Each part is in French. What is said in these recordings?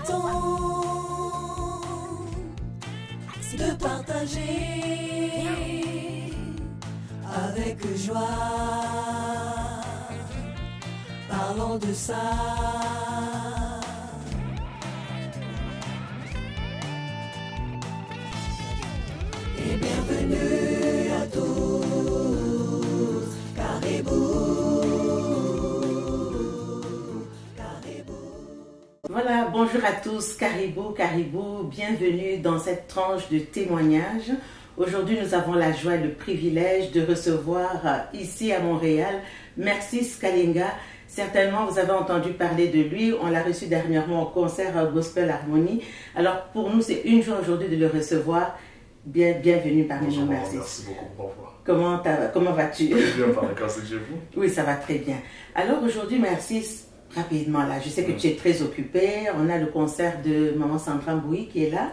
temps de partager avec joie. Parlons de ça. Et bienvenue à tous, Caribou. Voilà, bonjour à tous, Caribou, bienvenue dans cette tranche de témoignage. Aujourd'hui, nous avons la joie et le privilège de recevoir ici à Montréal Mercis Kalinga. Certainement, vous avez entendu parler de lui. On l'a reçu dernièrement au concert Gospel Harmony. Alors, pour nous, c'est une joie aujourd'hui de le recevoir. Bienvenue parmi nous, Mercis. Merci beaucoup pour m'avoir. Comment vas-tu? Bien, par la grâce de Dieu, vous? Oui, ça va très bien. Alors, aujourd'hui, Mercis, rapidement là, je sais que tu es très occupé. On a le concert de Maman Sandra Mbouy qui est là.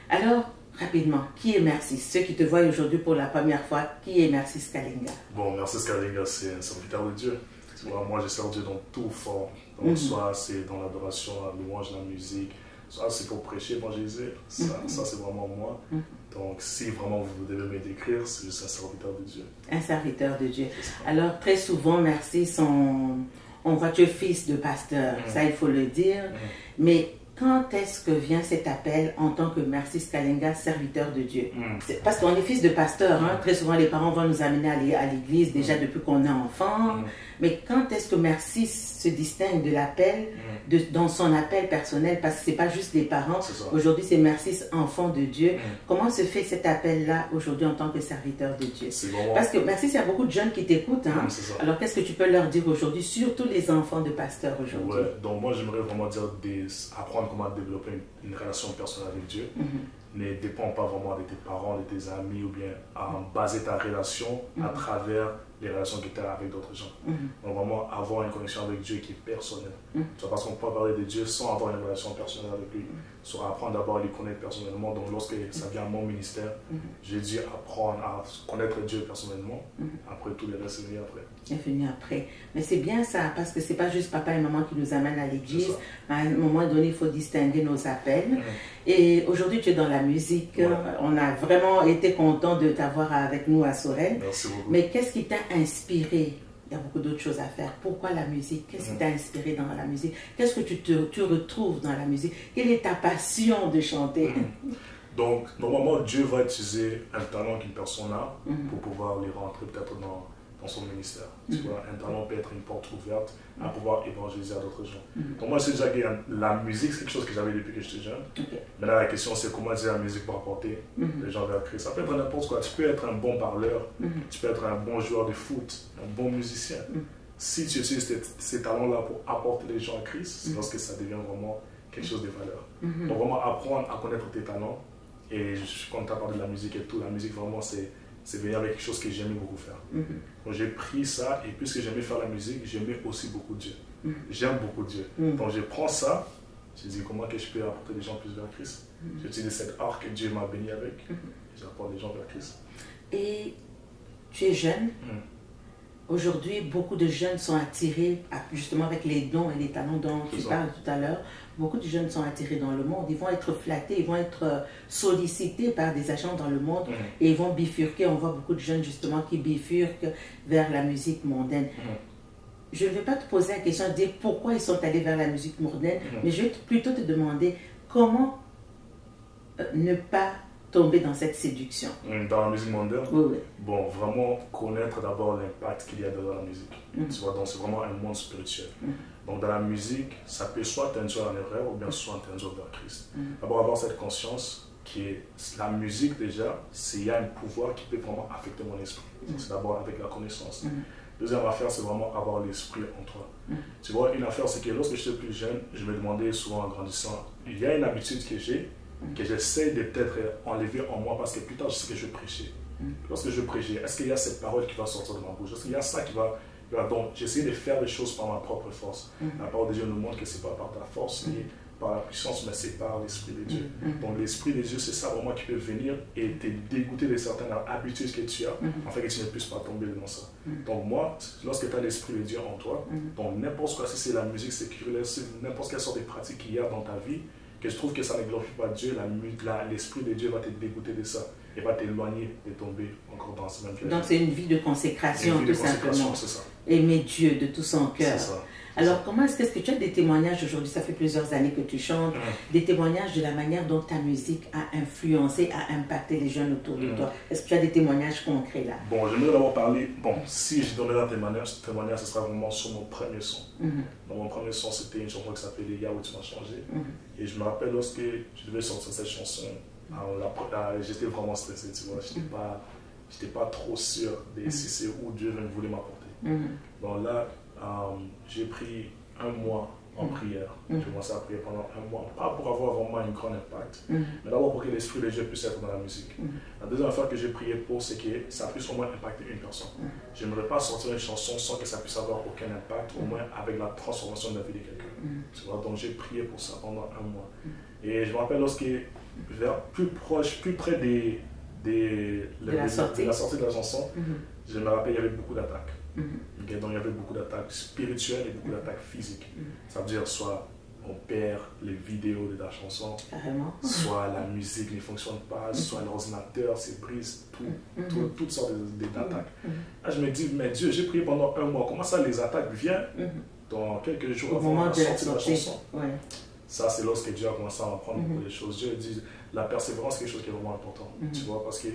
Alors, rapidement, qui est Mercis? Ceux qui te voient aujourd'hui pour la première fois, qui est Mercis Kalinga? Bon, Mercis Kalinga, c'est un serviteur de Dieu. Tu vois, moi, je sers Dieu dans tout fort. Donc, soit c'est dans l'adoration, la louange, la musique, soit c'est pour prêcher, évangéliser. Ça c'est vraiment moi. Donc, si vraiment vous devez me décrire, c'est juste un serviteur de Dieu. Un serviteur de Dieu. Alors, très souvent, Mercis, on voit tu es fils de pasteur, ça il faut le dire. Mais quand est-ce que vient cet appel en tant que Mercis Kalinga, serviteur de Dieu? Parce qu'on est fils de pasteur, hein? Très souvent les parents vont nous amener à l'église déjà depuis qu'on est enfant. Mais quand est-ce que Mercis se distingue de l'appel, dans son appel personnel? Parce que ce n'est pas juste les parents. Aujourd'hui, c'est Mercis, enfant de Dieu. Comment se fait cet appel-là aujourd'hui en tant que serviteur de Dieu? Parce que Mercis, il y a beaucoup de jeunes qui t'écoutent. Hein? Alors, qu'est-ce que tu peux leur dire aujourd'hui, surtout les enfants de pasteurs aujourd'hui? Ouais, donc moi, j'aimerais vraiment dire apprendre comment développer une relation personnelle avec Dieu. Ne dépend pas vraiment de tes parents, de tes amis, ou bien baser ta relation à travers les relations que tu as avec d'autres gens. Donc vraiment avoir une connexion avec Dieu qui est personnelle. Tu vois, parce qu'on peut parler de Dieu sans avoir une relation personnelle avec lui. Soit apprendre d'abord à les connaître personnellement. Donc lorsque ça vient à mon ministère, j'ai dû apprendre à connaître Dieu personnellement. Après tout le reste est venu après. C'est venu après. Mais c'est bien ça, parce que c'est pas juste papa et maman qui nous amènent à l'église. À un moment donné, il faut distinguer nos appels. Et aujourd'hui, tu es dans la musique. On a vraiment été content de t'avoir avec nous à Sorel. Merci beaucoup. Mais qu'est-ce qui t'a inspiré? Il y a beaucoup d'autres choses à faire. Pourquoi la musique? Qu'est-ce qui t'a inspiré dans la musique? Qu'est-ce que tu retrouves dans la musique? Quelle est ta passion de chanter? Donc, normalement, Dieu va utiliser un talent qu'une personne a pour pouvoir les rentrer peut-être dans son ministère. Tu vois, un talent peut être une porte ouverte à pouvoir évangéliser à d'autres gens. Donc moi, c'est déjà que la musique, c'est quelque chose que j'avais depuis que j'étais jeune. Maintenant, la question, c'est comment utiliser la musique pour apporter les gens vers Christ. Ça peut être n'importe quoi. Tu peux être un bon parleur, tu peux être un bon joueur de foot, un bon musicien. Si tu utilises ces talents-là pour apporter les gens à Christ, c'est lorsque ça devient vraiment quelque chose de valeur. Donc vraiment apprendre à connaître tes talents. Et quand tu as parlé de la musique et tout, la musique vraiment c'est venu avec quelque chose que j'aimais beaucoup faire. Donc j'ai pris ça, et puisque j'aimais faire la musique, j'aimais aussi beaucoup Dieu. J'aime beaucoup Dieu. Donc je prends ça, je dis comment que je peux apporter les gens plus vers Christ. J'utilise cet art que Dieu m'a béni avec, et j'apporte les gens vers Christ. Et tu es jeune. Aujourd'hui, beaucoup de jeunes sont attirés, justement avec les dons et les talents dont tu parles tout à l'heure. Beaucoup de jeunes sont attirés dans le monde. Ils vont être flattés, ils vont être sollicités par des agents dans le monde et ils vont bifurquer. On voit beaucoup de jeunes justement qui bifurquent vers la musique mondaine. Je ne vais pas te poser la question de dire pourquoi ils sont allés vers la musique mondaine, mais je vais plutôt te demander comment ne pas tomber dans cette séduction. Dans la musique mondaine? Oui. Bon, vraiment connaître d'abord l'impact qu'il y a dans la musique. Tu vois, donc c'est vraiment un monde spirituel. Donc dans la musique, ça peut soit t'induire en erreur ou bien soit t'induire vers Christ. D'abord avoir cette conscience que la musique déjà, il y a un pouvoir qui peut vraiment affecter mon esprit. C'est d'abord avec la connaissance. Deuxième affaire, c'est vraiment avoir l'esprit en toi. Tu vois, une affaire, c'est que lorsque j'étais plus jeune, je me demandais souvent en grandissant, il y a une habitude que j'ai, que j'essaie de peut-être enlever en moi parce que plus tard je sais que je prêchais. Lorsque je prêchais, est-ce qu'il y a cette parole qui va sortir de ma bouche? Est-ce qu'il y a ça qui va... Donc j'essaie de faire des choses par ma propre force. La parole de Dieu nous montre que ce n'est pas par ta force ni par la puissance, mais c'est par l'Esprit de Dieu. Donc l'Esprit de Dieu, c'est ça vraiment qui peut venir et te dégoûter de certaines habitudes que tu as, afin que tu ne puisses pas tomber dans ça. Donc moi, lorsque tu as l'Esprit de Dieu en toi, donc n'importe quoi, si c'est la musique séculaire, n'importe quelle sorte de pratique qu'il y a dans ta vie, que je trouve que ça ne glorifie pas Dieu, l'Esprit de Dieu va te dégoûter de ça et va t'éloigner de tomber encore dans ce même piège. Donc c'est une vie de consécration, tout simplement. C'est ça. Aimer Dieu de tout son cœur. C'est ça. Alors, comment est-ce que tu as des témoignages aujourd'hui, ça fait plusieurs années que tu chantes, des témoignages de la manière dont ta musique a influencé, a impacté les jeunes autour de toi? Est-ce que tu as des témoignages concrets là? Bon, j'aimerais d'abord parler, si je donnerais un témoignage, ce sera vraiment sur mon premier son. Dans mon premier son, c'était une chanson qui s'appelait Les gars où tu m'as changé. Et je me rappelle lorsque je devais sortir cette chanson, j'étais vraiment stressé, tu vois, j'étais pas trop sûr de si c'est où Dieu voulait m'apporter. Donc là, j'ai pris un mois en prière. J'ai commencé à prier pendant un mois, pas pour avoir vraiment un grand impact, mais d'abord pour que l'Esprit de Dieu puisse être dans la musique. La deuxième affaire que j'ai prié pour, c'est que ça puisse au moins impacter une personne. Je n'aimerais pas sortir une chanson sans que ça puisse avoir aucun impact, au moins avec la transformation de la vie de quelqu'un. Tu vois, donc j'ai prié pour ça pendant un mois. Et je me rappelle lorsque, plus près de la sortie de la chanson, je me rappelle, il y avait beaucoup d'attaques. Okay, donc il y avait beaucoup d'attaques spirituelles et beaucoup d'attaques physiques. Ça veut dire soit on perd les vidéos de la chanson, soit la musique ne fonctionne pas, soit l'ordinateur se brise, toutes sortes d'attaques. Là je me dis, mais Dieu, j'ai prié pendant un mois, comment ça les attaques viennent dans quelques jours avant la sortie de la chanson? Ça c'est lorsque Dieu a commencé à apprendre beaucoup de choses. Dieu dit, la persévérance c'est quelque chose qui est vraiment important, tu vois, parce que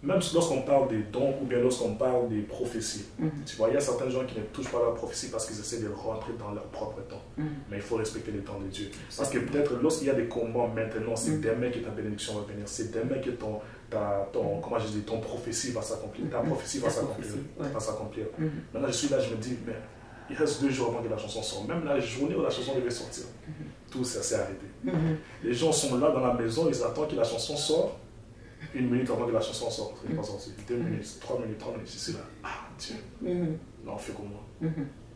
même lorsqu'on parle des dons ou bien lorsqu'on parle des prophéties, tu vois, il y a certains gens qui ne touchent pas leur prophétie parce qu'ils essaient de rentrer dans leur propre temps. Mais il faut respecter le temps de Dieu. Parce que peut-être lorsqu'il y a des combats maintenant, c'est demain que ta bénédiction va venir. C'est demain que ton prophétie va s'accomplir. Ta prophétie va s'accomplir. Maintenant, je suis là, je me dis, mais il reste 2 jours avant que la chanson sorte. Même la journée où la chanson devait sortir, tout ça s'est arrêté. Les gens sont là dans la maison, ils attendent que la chanson sorte. 1 minute avant que la chanson sorte, elle n'est pas sortie. 2 minutes, 3 minutes, 30 minutes, c'est là. Ah, Dieu. Là, on fait comment?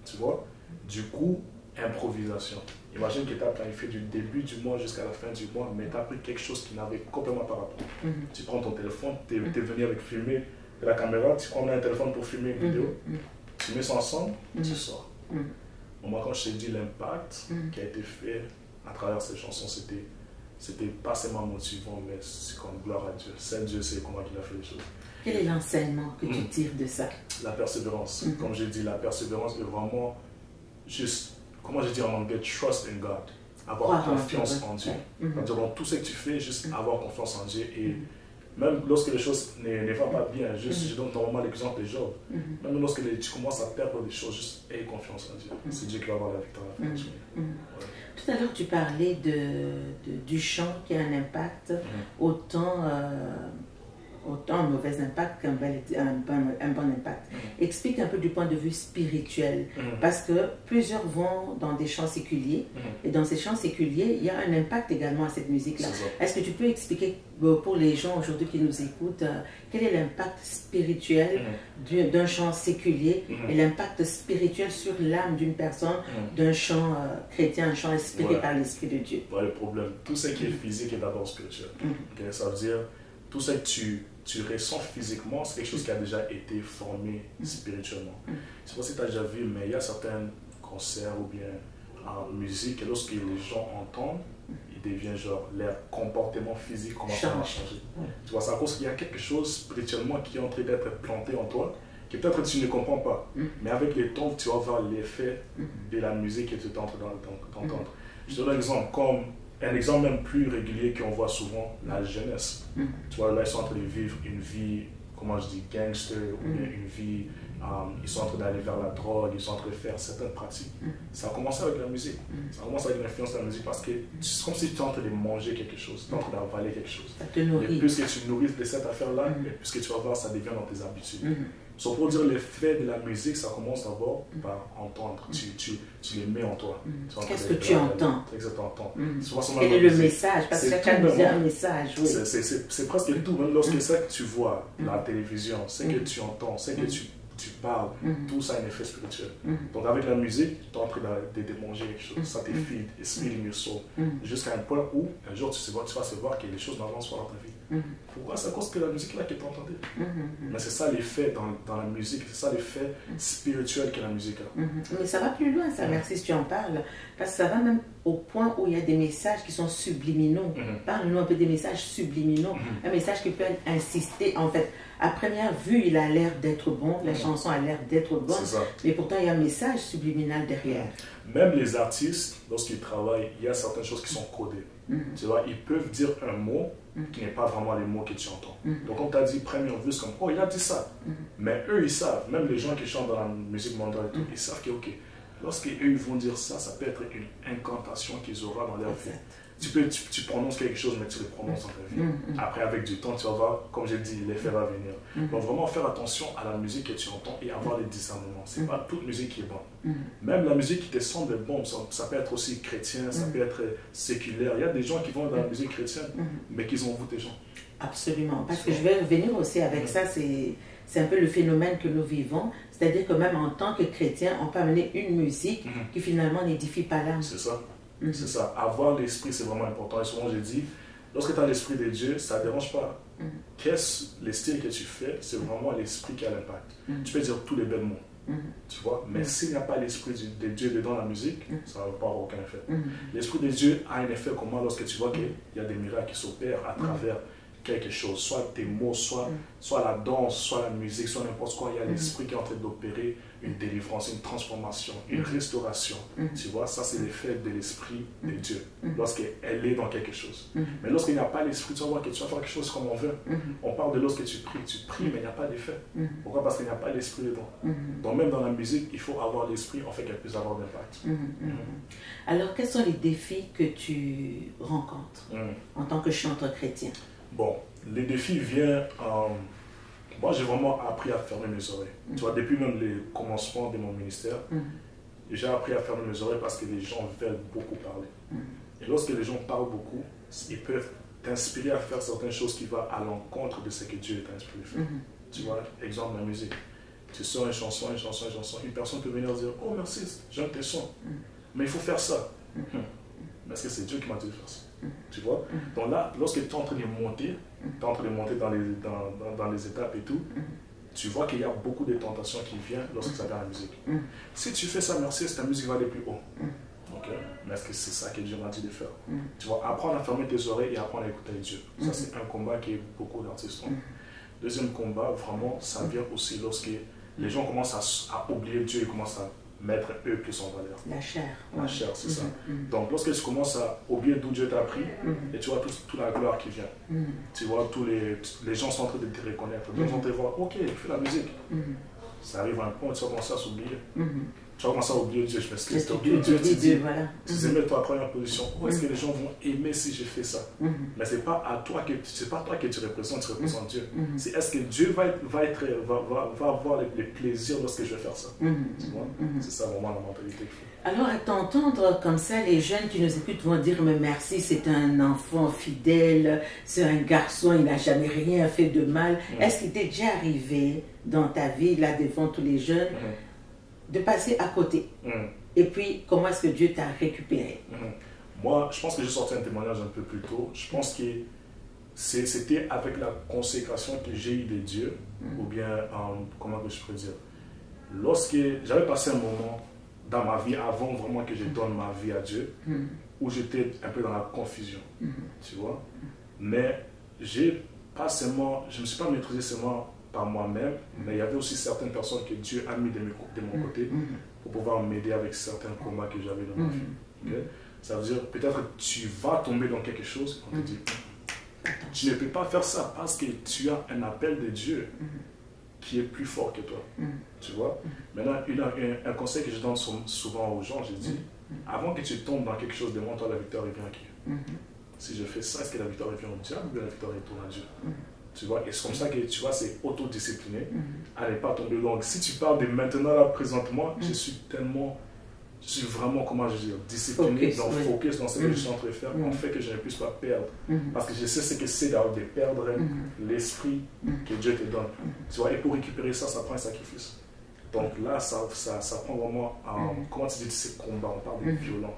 Tu vois? Du coup, improvisation. Imagine que tu as planifié du début du mois jusqu'à la fin du mois, mais tu as pris quelque chose qui n'avait complètement pas rapport. Tu prends ton téléphone, tu es venu avec filmer de la caméra, tu prends un téléphone pour filmer une vidéo, tu mets ça ensemble, tu sors. Moi, quand je t'ai dit l'impact qui a été fait à travers ces chansons, c'était pas seulement motivant, mais c'est comme gloire à Dieu. Seul Dieu sait comment il a fait les choses. Quel est l'enseignement que tu tires de ça? La persévérance. Comme j'ai dit, la persévérance est vraiment juste, comment je dis en anglais, trust in God. Avoir confiance en Dieu. Dans tout ce que tu fais, juste avoir confiance en Dieu. Et même lorsque les choses ne vont pas bien, je donne normalement l'exemple de Job. Même lorsque tu commences à perdre des choses, juste aie confiance en Dieu. C'est Dieu qui va avoir la victoire à la fin. Tout à l'heure, tu parlais du chant qui a un impact, autant un mauvais impact qu'un bon impact. Explique un peu du point de vue spirituel, parce que plusieurs vont dans des chants séculiers, et dans ces chants séculiers, il y a un impact également à cette musique-là. Est-ce que tu peux expliquer pour les gens aujourd'hui qui nous écoutent, quel est l'impact spirituel d'un chant séculier et l'impact spirituel sur l'âme d'une personne d'un chant chrétien, un chant inspiré par l'Esprit de Dieu? Le problème, tout ce qui est physique est d'abord spirituel. Ça veut dire, tout ce que tu ressens physiquement, c'est quelque chose qui a déjà été formé spirituellement. Je ne sais pas si tu as déjà vu, mais il y a certains concerts ou bien en musique, et lorsque les gens entendent, il devient genre, leur comportement physique commence à changer. Tu vois, c'est à cause qu'il y a quelque chose spirituellement qui est en train d'être planté en toi, que peut-être tu ne comprends pas, mais avec le temps, tu vas voir l'effet de la musique que tu es en train d'entendre. Je te donne un exemple, comme un exemple même plus régulier qu'on voit souvent, la jeunesse. Tu vois, là, ils sont en train de vivre une vie, comment je dis, gangster, ou bien une vie, ils sont en train d'aller vers la drogue, ils sont en train de faire certaines pratiques. Ça a commencé avec la musique. Ça a commencé avec l'influence de la musique parce que c'est comme si tu es en train de manger quelque chose, tu es en train d'avaler quelque chose. Ça te nourrit. Et plus que tu nourris de cette affaire-là, plus que tu vas voir, ça devient dans tes habitudes. So, pour dire l'effet de la musique, ça commence d'abord par entendre. Tu les mets en toi. Qu'est-ce que tu entends? Exactement. Quel est le message? Parce que chacun nous a un message. Oui. C'est presque tout. Même lorsque c'est que tu vois la télévision, c'est que tu entends, c'est que tu parles, tout ça a un effet spirituel. Donc avec la musique, tu es en train de manger quelque chose. Ça te feed, it's feeding your soul. Jusqu'à un point où, un jour, tu vas se voir que les choses n'avancent pas dans ta vie. Pourquoi? C'est à cause que la musique là que tu entendais. Mais c'est ça l'effet dans la musique, c'est ça l'effet spirituel que la musique a. Mais ça va plus loin, ça, merci si tu en parles, parce que ça va même au point où il y a des messages qui sont subliminaux. Parle-nous un peu des messages subliminaux, un message qui peut insister, en fait, à première vue, il a l'air d'être bon, la chanson a l'air d'être bonne, mais pourtant il y a un message subliminal derrière. Même les artistes, lorsqu'ils travaillent, il y a certaines choses qui sont codées. Tu vois, ils peuvent dire un mot qui n'est pas vraiment les mots que tu entends. Donc, comme tu as dit, première vue, c'est comme, oh, il a dit ça. Mais eux, ils savent, même les gens qui chantent dans la musique mondiale et tout, ils savent que, ok, lorsqu'eux, ils vont dire ça, ça peut être une incantation qu'ils auront dans leur vie. Tu prononces quelque chose, mais tu le prononces dans ta vie. Après, avec du temps, tu vas voir, comme j'ai dit, l'effet va venir. Donc, vraiment faire attention à la musique que tu entends et avoir les discernements. Ce n'est pas toute musique qui est bonne. Même la musique qui te semble bonne, ça peut être aussi chrétien, ça peut être séculaire. Il y a des gens qui vont dans la musique chrétienne, mais qui ont des gens. Absolument. Parce que je vais revenir aussi avec ça, c'est un peu le phénomène que nous vivons. C'est-à-dire que même en tant que chrétien, on peut amener une musique qui finalement n'édifie pas l'âme. C'est ça. C'est ça. Avoir l'esprit, c'est vraiment important. Et souvent, j'ai dit, lorsque tu as l'esprit de Dieu, ça ne dérange pas. Les styles que tu fais, c'est vraiment l'esprit qui a l'impact. Tu peux dire tous les belles mots, tu vois, mais s'il n'y a pas l'esprit de Dieu dedans la musique, ça ne va pas avoir aucun effet. L'esprit de Dieu a un effet comment lorsque tu vois qu'il y a des miracles qui s'opèrent à travers quelque chose, soit tes mots, soit la danse, soit la musique, soit n'importe quoi, il y a l'esprit qui est en train d'opérer une délivrance, une transformation, une restauration. Tu vois, ça c'est l'effet de l'esprit de Dieu, lorsqu'elle est dans quelque chose. Mais lorsqu'il n'y a pas l'esprit, tu vas voir que tu vas faire quelque chose comme on veut. On parle de lorsque tu pries, mais il n'y a pas d'effet. Pourquoi? Parce qu'il n'y a pas l'esprit dedans. Donc même dans la musique, il faut avoir l'esprit, en fait, qu'elle puisse avoir d'impact. Alors, quels sont les défis que tu rencontres en tant que chanteur chrétien? Bon, les défis viennent... moi, j'ai vraiment appris à fermer mes oreilles. Tu vois, depuis même les commencements de mon ministère, j'ai appris à fermer mes oreilles parce que les gens veulent beaucoup parler. Et lorsque les gens parlent beaucoup, ils peuvent t'inspirer à faire certaines choses qui vont à l'encontre de ce que Dieu t'a inspiré de faire. Tu vois, exemple, la musique. Tu sors une chanson, une personne peut venir dire « Oh, merci, j'aime tes sons. Mais il faut faire ça. » Mais est-ce que c'est Dieu qui m'a dit de faire ça? Tu vois? Donc là, lorsque tu es en train de monter, dans les étapes et tout, tu vois qu'il y a beaucoup de tentations qui viennent lorsque ça vient à la musique. Si tu fais ça, merci, ta musique va aller plus haut. Okay? Mais est-ce que c'est ça que Dieu m'a dit de faire? Tu vois, apprendre à fermer tes oreilles et apprendre à écouter Dieu. Ça, c'est un combat que beaucoup d'artistes ont. Deuxième combat, vraiment, ça vient aussi lorsque les gens commencent à oublier Dieu et commencent à mettre eux plus en valeur. La chair. La chair, c'est ça. Donc, lorsque tu commences à oublier d'où Dieu t'a pris, et tu vois toute la gloire qui vient, tu vois, tous les gens sont en train de te reconnaître. Les gens vont te voir, ok, fais la musique. Ça arrive à un point où tu vas commencer à s'oublier. Tu vas commencer à oublier Dieu. Je m'excuse. Dieu, voilà. Si c'est mettre toi en première position, où est-ce que les gens vont aimer si je fais ça? Mais ce n'est pas toi que tu représentes Dieu. C'est est-ce que Dieu va avoir les plaisirs lorsque je vais faire ça? Tu vois? C'est ça vraiment la mentalité qu'il faut. Alors, à t'entendre comme ça, les jeunes qui nous écoutent vont dire « Mais merci, c'est un enfant fidèle, c'est un garçon, il n'a jamais rien fait de mal. » Est-ce qu'il t'est déjà arrivé dans ta vie, là, devant tous les jeunes, de passer à côté? Et puis, comment est-ce que Dieu t'a récupéré? Moi, je pense que j'ai sorti un témoignage un peu plus tôt. Je pense que c'était avec la consécration que j'ai eue de Dieu, ou bien, comment je pourrais dire, lorsque j'avais passé un moment dans ma vie, avant vraiment que je donne ma vie à Dieu, où j'étais un peu dans la confusion, tu vois. Mais je ne me suis pas maîtrisé seulement par moi-même, mais il y avait aussi certaines personnes que Dieu a mis de mon côté pour pouvoir m'aider avec certains combats que j'avais dans ma vie. Okay? Ça veut dire, peut-être tu vas tomber dans quelque chose, on te dit, tu ne peux pas faire ça parce que tu as un appel de Dieu qui est plus fort que toi. Tu vois? Maintenant, un conseil que je donne souvent aux gens, je dis, avant que tu tombes dans quelque chose, demande-toi la victoire revient à qui? Si je fais ça, est-ce que la victoire revient au diable ou bien la victoire retourne à Dieu? Tu vois? Et c'est comme ça que tu vois, c'est autodiscipliné à ne pas tomber. Donc, si tu parles de maintenant, là, présentement, je suis vraiment, comment je dis, discipliné, focus dans ce que je suis en train de faire, en fait que je ne puisse pas perdre. Parce que je sais ce que c'est de perdre l'esprit que Dieu te donne. Tu vois, et pour récupérer ça, ça prend un sacrifice. Donc là, ça prend vraiment, comment tu dis, ces combats, on parle de violents.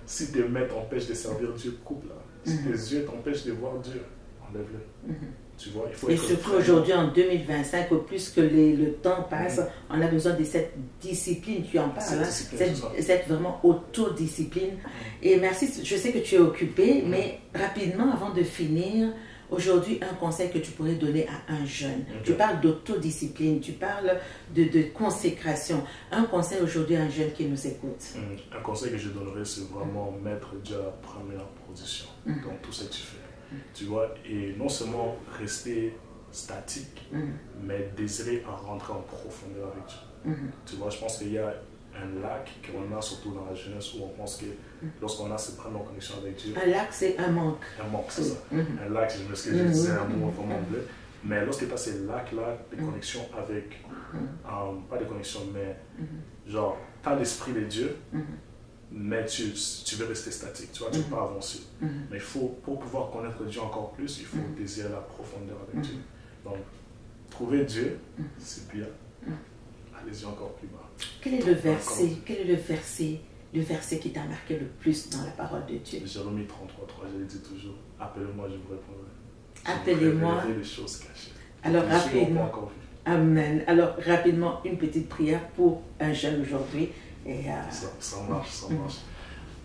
Si tes mains t'empêchent de servir Dieu, coupe là. Si tes yeux t'empêchent de voir Dieu, enlève-le. Tu vois, il faut Et être surtout vraiment- aujourd'hui, en 2025, au plus que le temps passe, on a besoin de cette discipline, tu en parles, Cette hein, discipline, cette, c'est ça. cette vraiment autodiscipline. Et merci, je sais que tu es occupé, mais rapidement, avant de finir, aujourd'hui, un conseil que tu pourrais donner à un jeune. Tu parles d'autodiscipline, tu parles de consécration. Un conseil aujourd'hui à un jeune qui nous écoute. Un conseil que je donnerais, c'est vraiment mettre Dieu à la première position dans tout ce que tu fais. Tu vois, et non seulement rester statique, mais désirer à rentrer en profondeur avec Dieu. Tu vois, je pense qu'il y a un lac qu'on a surtout dans la jeunesse où on pense que lorsqu'on a cette première connexion avec Dieu, Un lac, c'est un manque. un manque, c'est ça. Un lac, je m'excuse, je disais un mot vraiment bleu. Mais lorsque tu as ces lacs-là, des connexions avec, pas des connexions, mais genre, tu as l'esprit de Dieu, mais tu veux rester statique, tu vois, tu ne veux pas avancer. Mais il faut, pour pouvoir connaître Dieu encore plus, il faut désirer la profondeur avec Dieu. Donc, trouver Dieu, c'est bien. Allez-y encore plus bas. Quel est le verset, le verset qui t'a marqué le plus dans la parole de Dieu? Jérémie 33:3, je le dis toujours, appelez-moi, je vous répondrai. Appelez-moi. Je vous révélerai les choses cachées. Alors Les choses qu'on n'a pas rapidement, encore vues. amen. Alors rapidement, une petite prière pour un jeune aujourd'hui. Et, Ça marche, ça marche.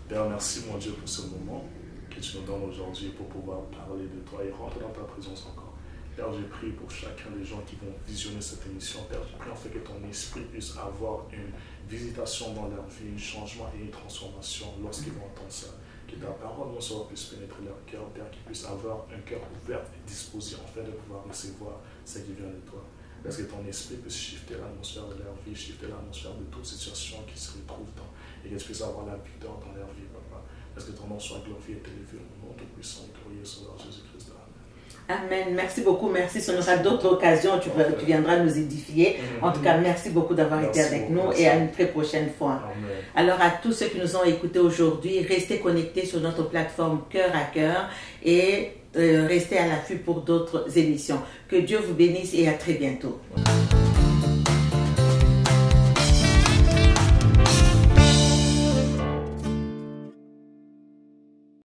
Père, merci mon Dieu pour ce moment que tu nous donnes aujourd'hui pour pouvoir parler de toi et rentrer dans ta présence encore. Père, j'ai prié pour chacun des gens qui vont visionner cette émission. Père, j'ai prié en fait que ton esprit puisse avoir une visitation dans leur vie, un changement et une transformation lorsqu'ils vont entendre ça. Que ta parole non seulement puisse pénétrer leur cœur, Père, qu'ils puissent avoir un cœur ouvert et disposé en fait de pouvoir recevoir ce qui vient de toi. Parce que ton esprit puisse shifter l'atmosphère de leur vie, shifter l'atmosphère de toute situation qui se retrouve dans, et que tu puisses avoir la victoire dans leur vie, Papa. Parce que ton nom soit glorifié et élevé au nom tout puissant et glorieux Sauveur Jésus-Christ. amen. Merci beaucoup. Merci. Ce sera d'autres occasions. Tu viendras nous édifier. En tout cas, merci beaucoup d'avoir été avec nous et à une très prochaine fois. Amen. Alors, à tous ceux qui nous ont écoutés aujourd'hui, restez connectés sur notre plateforme Cœur à Cœur et restez à l'affût pour d'autres émissions. Que Dieu vous bénisse et à très bientôt.